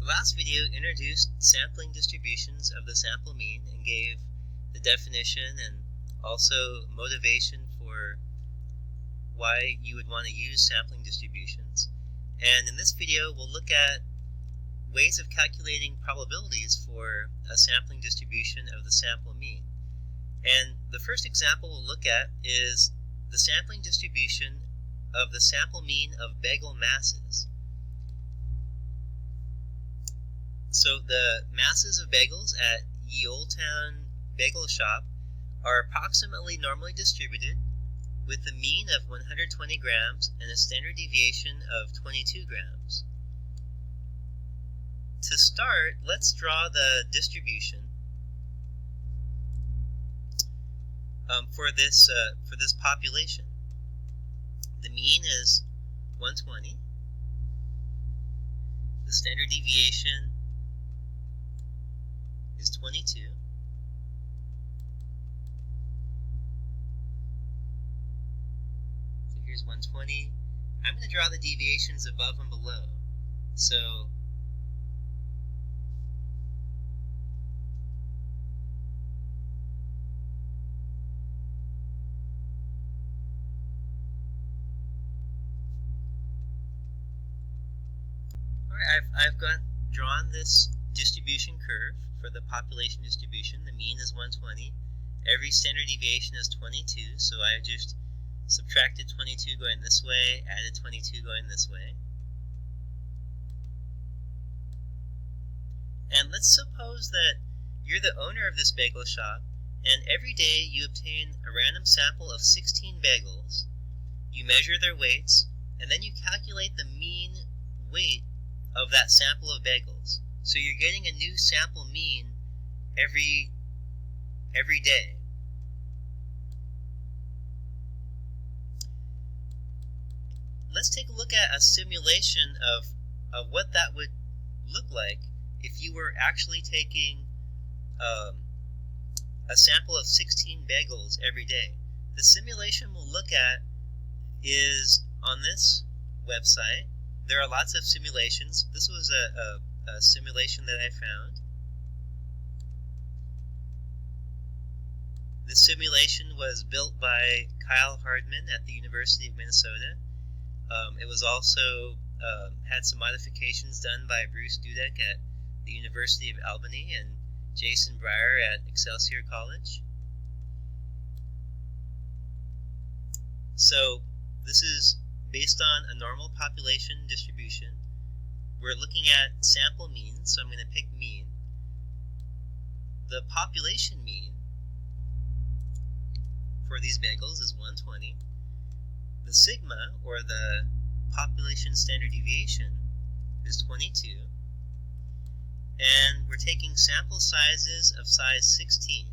last video introduced sampling distributions of the sample mean and gave the definition and also motivation for why you would want to use sampling distributions. And in this video, we'll look at ways of calculating probabilities for a sampling distribution of the sample mean. And the first example we'll look at is the sampling distribution of the sample mean of bagel masses. So the masses of bagels at Ye Old Town Bagel Shop are approximately normally distributed with a mean of 120 grams and a standard deviation of 22 grams. To start, let's draw the distribution for this population. The mean is 120. The standard deviation is 22. So here's 120. I'm going to draw the deviations above and below. So I've drawn this distribution curve for the population distribution. The mean is 120. Every standard deviation is 22, so I just subtracted 22 going this way, added 22 going this way. And let's suppose that you're the owner of this bagel shop, and every day you obtain a random sample of 16 bagels. You measure their weights, and then you calculate the mean weight of that sample of bagels. So you're getting a new sample mean every day. Let's take a look at a simulation of what that would look like if you were actually taking a sample of 16 bagels every day. The simulation we'll look at is on this website. There are lots of simulations. This was a simulation that I found. This simulation was built by Kyle Hardman at the University of Minnesota. It was also had some modifications done by Bruce Dudek at the University of Albany and Jason Breyer at Excelsior College. So this is based on a normal population distribution. We're looking at sample means, so I'm going to pick mean. The population mean for these bagels is 120. The sigma, or the population standard deviation, is 22. And we're taking sample sizes of size 16.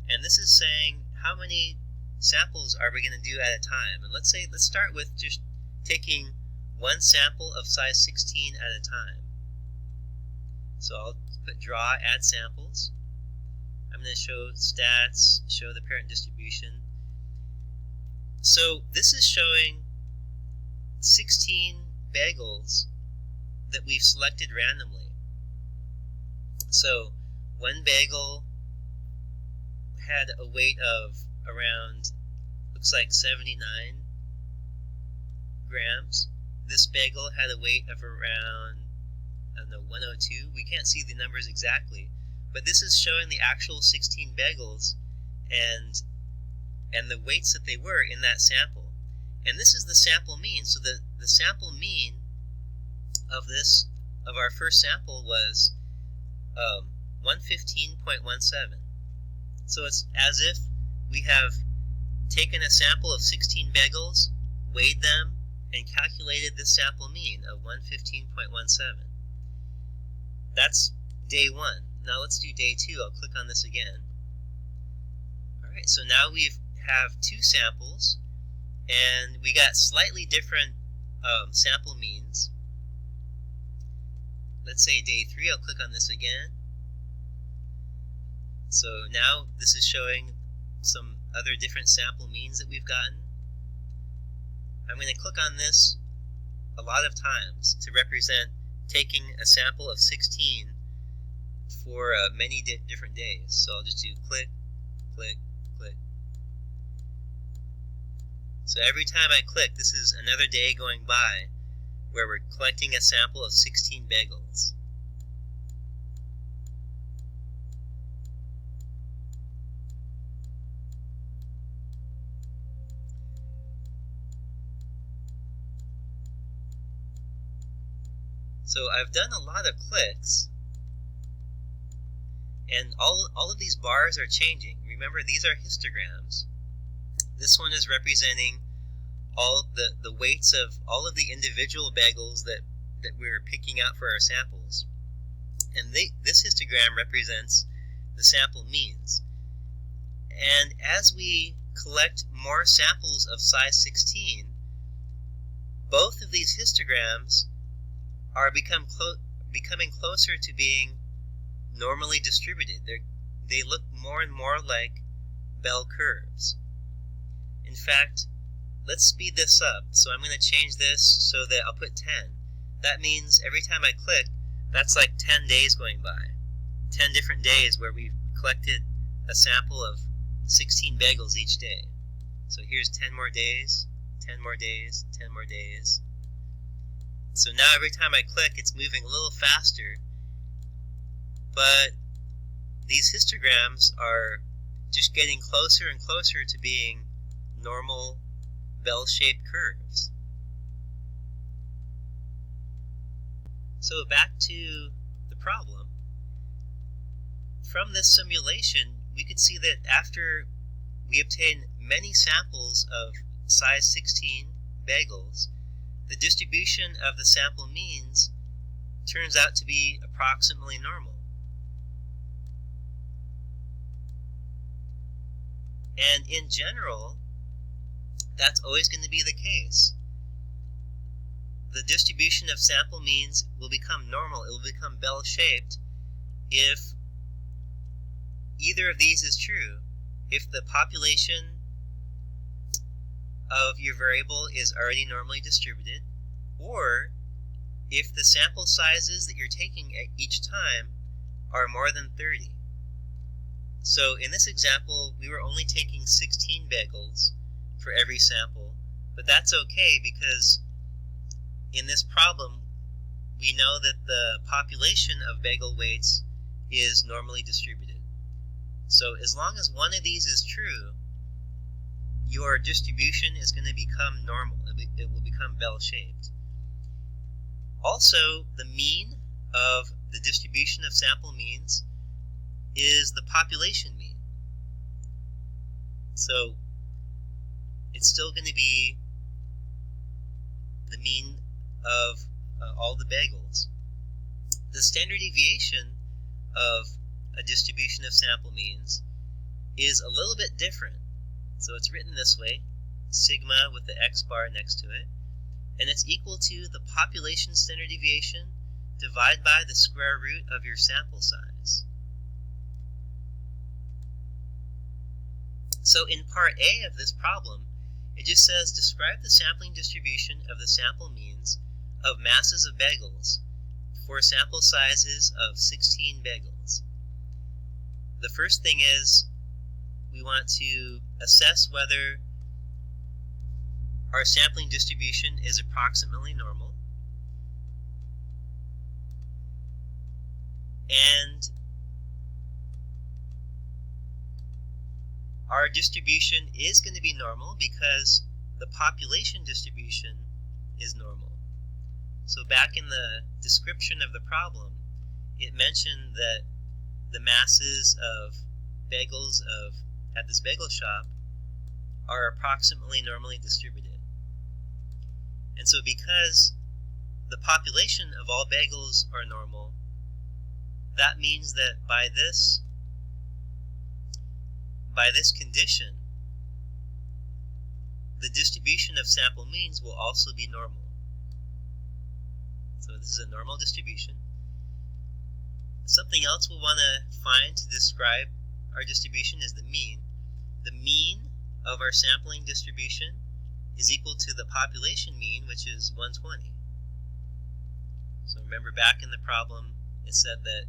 And this is saying how many samples are we going to do at a time. And let's start with just taking one sample of size 16 at a time. So I'll put draw, add samples. I'm going to show stats, show the parent distribution. So this is showing 16 bagels that we've selected randomly. So one bagel had a weight of around, looks like 79 grams. This bagel had a weight of around, I don't know, 102. We can't see the numbers exactly, but this is showing the actual 16 bagels and the weights that they were in that sample. And this is the sample mean. So the sample mean of our first sample was 115.17. So it's as if we have taken a sample of 16 bagels, weighed them, and calculated the sample mean of 115.17. That's day one. Now let's do day two. I'll click on this again. Alright, so now we have two samples, and we got slightly different sample means. Let's say day three. I'll click on this again. So now this is showing some other different sample means that we've gotten. I'm going to click on this a lot of times to represent taking a sample of 16 for many different days. So I'll just do click, click, click. So every time I click, this is another day going by where we're collecting a sample of 16 bagels. So I've done a lot of clicks, and all of these bars are changing. Remember, these are histograms. This one is representing all the weights of all of the individual bagels that we're picking out for our samples. And this histogram represents the sample means. And as we collect more samples of size 16, both of these histograms are becoming closer to being normally distributed. They look more and more like bell curves. In fact, let's speed this up. So I'm going to change this so that I'll put 10. That means every time I click, that's like 10 days going by. 10 different days where we've collected a sample of 16 bagels each day. So here's 10 more days, 10 more days, 10 more days. So now every time I click, it's moving a little faster, but these histograms are just getting closer and closer to being normal bell-shaped curves. So back to the problem. From this simulation, we could see that after we obtain many samples of size 16 bagels, the distribution of the sample means turns out to be approximately normal. And in general, that's always going to be the case. The distribution of sample means will become normal, it will become bell-shaped if either of these is true. If the population of your variable is already normally distributed, or if the sample sizes that you're taking at each time are more than 30. So in this example, we were only taking 16 bagels for every sample, but that's okay because in this problem, we know that the population of bagel weights is normally distributed. So as long as one of these is true, your distribution is going to become normal. It will become bell-shaped. Also, the mean of the distribution of sample means is the population mean. So it's still going to be the mean of all the bagels. The standard deviation of a distribution of sample means is a little bit different. So it's written this way, sigma with the x bar next to it, and it's equal to the population standard deviation divided by the square root of your sample size. So in part A of this problem, it just says describe the sampling distribution of the sample means of masses of bagels for sample sizes of 16 bagels. The first thing is we want to assess whether our sampling distribution is approximately normal. And our distribution is going to be normal because the population distribution is normal. So back in the description of the problem, it mentioned that the masses of bagels at this bagel shop are approximately normally distributed. And so because the population of all bagels are normal, that means that by this condition, the distribution of sample means will also be normal. So this is a normal distribution. Something else we'll want to find to describe our distribution is the mean. The mean of our sampling distribution is equal to the population mean, which is 120. So remember back in the problem, it said that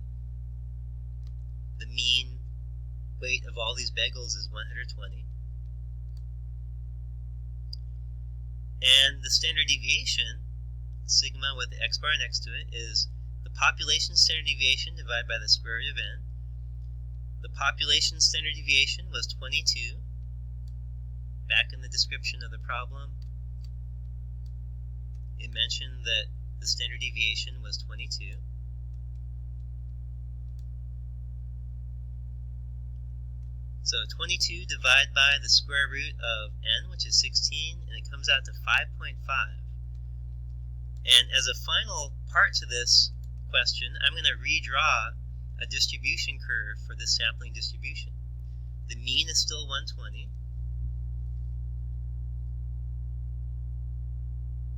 the mean weight of all these bagels is 120. And the standard deviation, sigma with the x bar next to it, is the population standard deviation divided by the square root of n. The population standard deviation was 22. Back in the description of the problem, it mentioned that the standard deviation was 22. So 22 divided by the square root of n, which is 16, and it comes out to 5.5. And as a final part to this question, I'm going to redraw a distribution curve for this sampling distribution. The mean is still 120.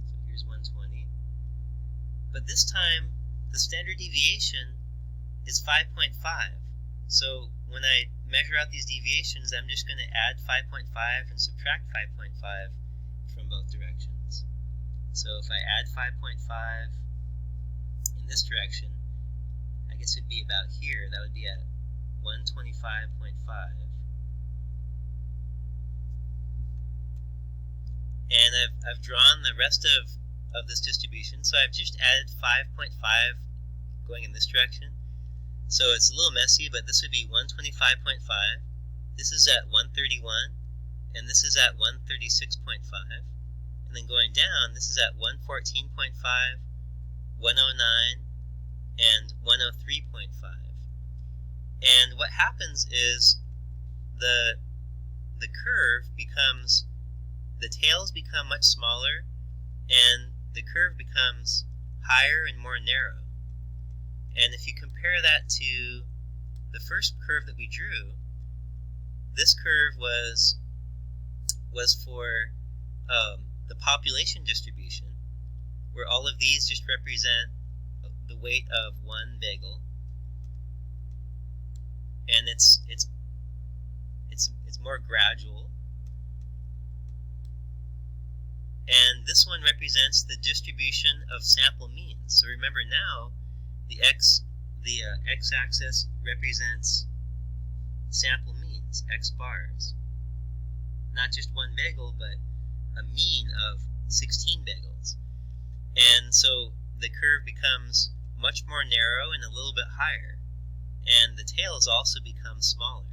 So here's 120. But this time, the standard deviation is 5.5. So when I measure out these deviations, I'm just going to add 5.5 and subtract 5.5 from both directions. So if I add 5.5 in this direction, I guess it would be about here. That would be at 125.5. And I've drawn the rest of this distribution. So I've just added 5.5 going in this direction. So it's a little messy, but this would be 125.5. This is at 131, and this is at 136.5. And then going down, this is at 114.5, 109, and 103.5. And what happens is the curve becomes, the tails become much smaller, and the curve becomes higher and more narrow. And if you compare that to the first curve that we drew, this curve was for the population distribution, where all of these just represent the weight of one bagel, and it's more gradual. And this one represents the distribution of sample means. So remember now, the x-axis represents sample means, x bars. Not just one bagel, but a mean of 16 bagels. And so the curve becomes much more narrow and a little bit higher. And the tails also become smaller.